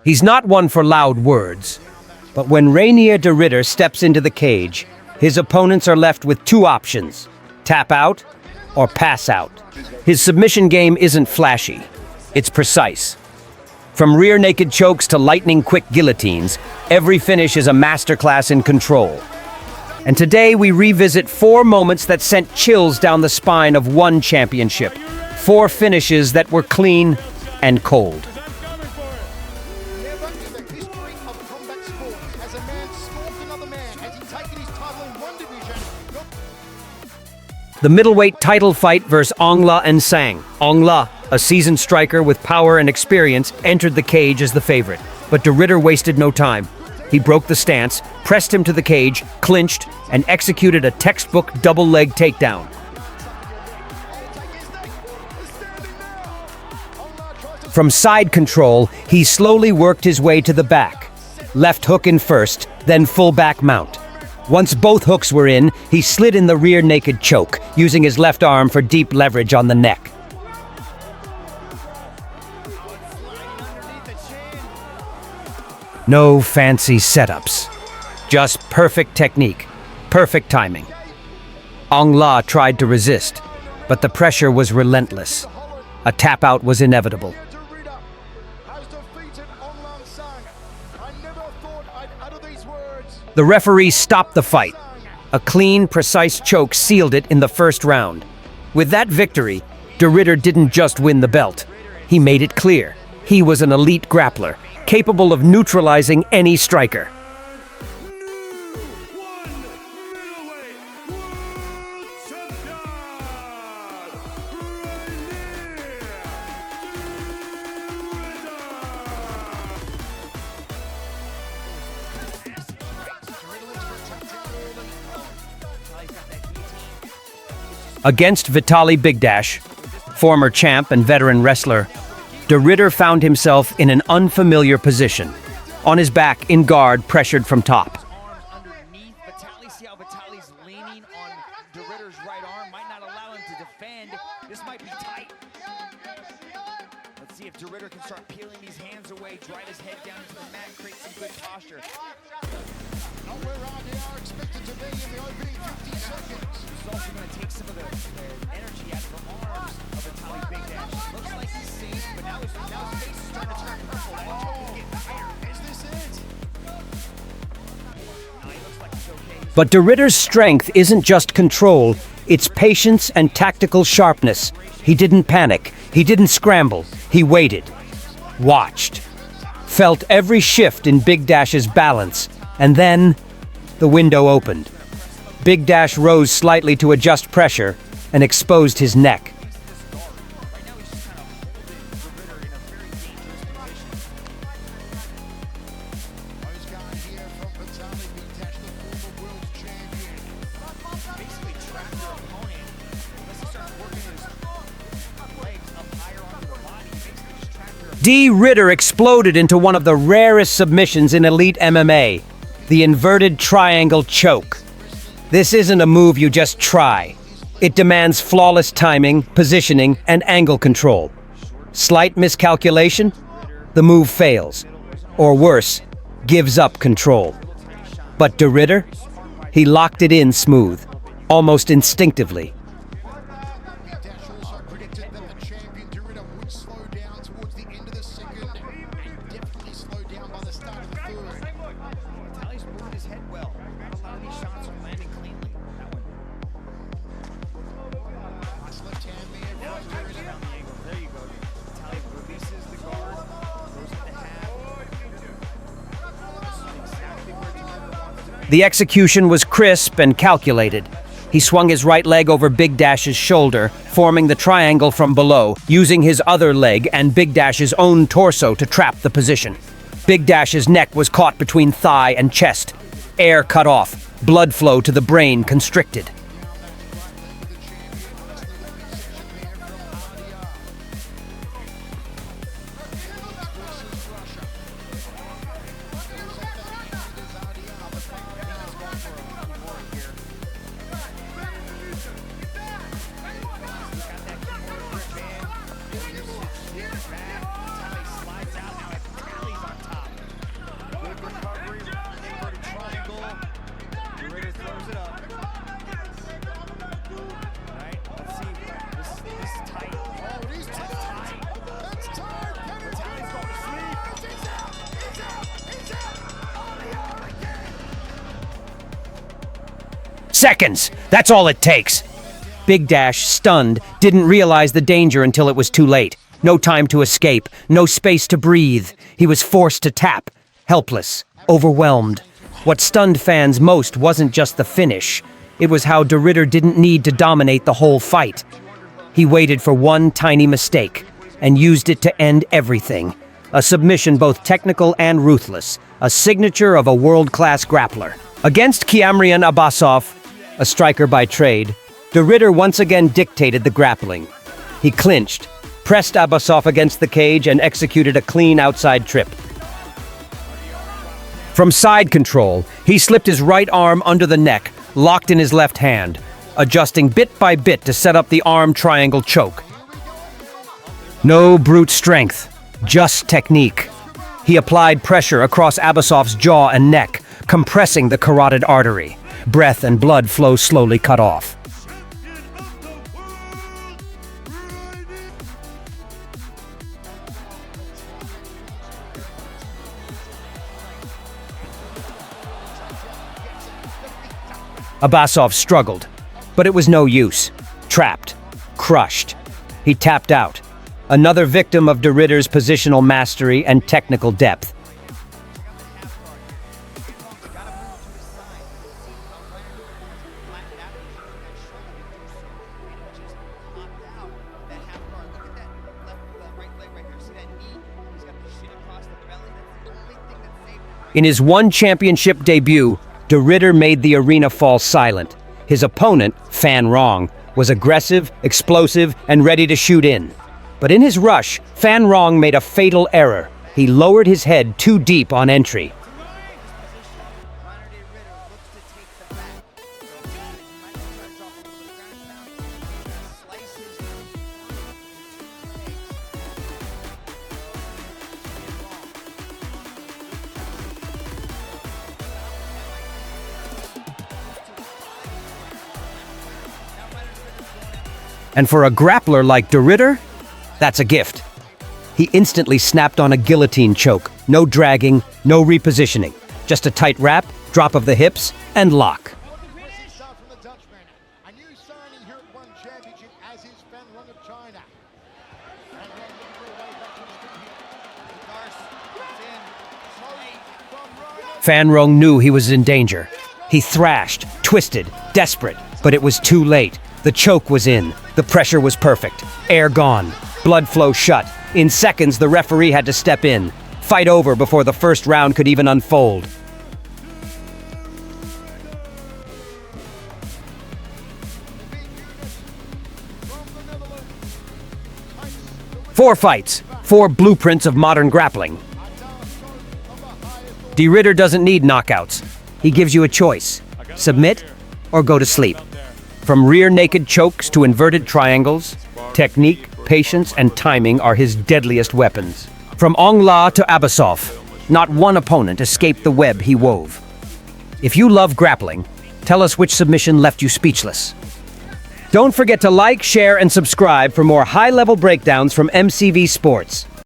He's not one for loud words, but when Reinier de Ridder steps into the cage, his opponents are left with two options: tap out or pass out. His submission game isn't flashy, it's precise. From rear naked chokes to lightning-quick guillotines, every finish is a masterclass in control. And today we revisit 4 moments that sent chills down the spine of one championship. 4 finishes that were clean and cold. Never in the history of combat sport has a man stalked another man as he taken his title in one division. The middleweight title fight versus Ong La and Sang. Ong La, a seasoned striker with power and experience, entered the cage as the favorite. But de Ridder wasted no time. He broke the stance, pressed him to the cage, clinched, and executed a textbook double-leg takedown. From side control, he slowly worked his way to the back. Left hook in first, then full back mount. Once both hooks were in, he slid in the rear naked choke, using his left arm for deep leverage on the neck. No fancy setups, just perfect technique, perfect timing. Ong La tried to resist, but the pressure was relentless. A tap-out was inevitable. The referee stopped the fight. A clean, precise choke sealed it in the first round. With that victory, de Ridder didn't just win the belt. He made it clear he was an elite grappler, capable of neutralizing any striker. Against Vitaly Bigdash, former champ and veteran wrestler, de Ridder found himself in an unfamiliar position. On his back, in guard, pressured from top. Underneath Vitaly, see how Vitaly's leaning on de Ridder's right arm, might not allow him to defend. This might be tight. Let's see if de Ridder can start peeling these hands away, drive his head down into the mat, create some good posture. Not where they are expected to be in the opening 50 seconds. He's also going to take some of the energy out of the arms of Vitaly Bigdash. Looks like he's safe, but now his face is starting to turn purple. That choke is getting higher. Is this it? He looks like he's okay. But de Ridder's strength isn't just control, it's patience and tactical sharpness. He didn't panic, he didn't scramble, he waited, watched, felt every shift in Bigdash's balance, and then the window opened. Bigdash rose slightly to adjust pressure and exposed his neck. Right now he's just kind of holding de Ridder in a very dangerous position. Who's going here from Vitaly Bigdash, the former world champion? Basically trapped their opponent. Unless he starts working his legs up higher onto the body, he basically just trapped their opponent. De Ridder exploded into one of the rarest submissions in elite MMA, the inverted triangle choke. This isn't a move you just try. It demands flawless timing, positioning, and angle control. Slight miscalculation, the move fails. Or worse, gives up control. But de Ridder? He locked it in smooth, almost instinctively. Bigdash also predicted that the champion de Ridder would slow down towards the end of the second and definitely slow down by the start of the third. Vitaly's moving his head well. Not a lot of these shots are landing cleanly. That one. Nice left hand there. Now he's Right working around the angle. There you go. Vitaly releases the guard, goes into half. This is exactly where de Ridder wants to be. The execution was crisp and calculated. He swung his right leg over Bigdash's shoulder, forming the triangle from below, using his other leg and Bigdash's own torso to trap the position. Bigdash's neck was caught between thigh and chest. Air cut off, blood flow to the brain constricted. Seconds! That's all it takes! Big Dash, stunned, didn't realize the danger until it was too late. No time to escape, no space to breathe. He was forced to tap, helpless, overwhelmed. What stunned fans most wasn't just the finish. It was how De Ridder didn't need to dominate the whole fight. He waited for one tiny mistake and used it to end everything. A submission both technical and ruthless, a signature of a world-class grappler. Against Kiamrian Abbasov, a striker by trade, De Ridder once again dictated the grappling. He clinched, pressed Abbasov against the cage, and executed a clean outside trip. From side control, he slipped his right arm under the neck, locked in his left hand, adjusting bit by bit to set up the arm triangle choke. No brute strength, just technique. He applied pressure across Abbasov's jaw and neck, compressing the carotid artery. Breath and blood flow slowly cut off. Abbasov struggled, but it was no use. Trapped, crushed. He tapped out. Another victim of De Ridder's positional mastery and technical depth. In his one championship debut, De Ridder made the arena fall silent. His opponent, Fan Rong, was aggressive, explosive, and ready to shoot in. But in his rush, Fan Rong made a fatal error. He lowered his head too deep on entry. And for a grappler like De Ridder, that's a gift. He instantly snapped on a guillotine choke. No dragging, no repositioning. Just a tight wrap, drop of the hips, and lock. Fan Rong knew he was in danger. He thrashed, twisted, desperate, but it was too late. The choke was in. The pressure was perfect. Air gone. Blood flow shut. In seconds, the referee had to step in. Fight over before the first round could even unfold. 4 fights, 4 blueprints of modern grappling. De Ridder doesn't need knockouts. He gives you a choice. Submit or go to sleep. From rear naked chokes to inverted triangles, technique, patience, and timing are his deadliest weapons. From Ong La to Abbasov, not one opponent escaped the web he wove. If you love grappling, tell us which submission left you speechless. Don't forget to like, share, and subscribe for more high-level breakdowns from MCV Sports.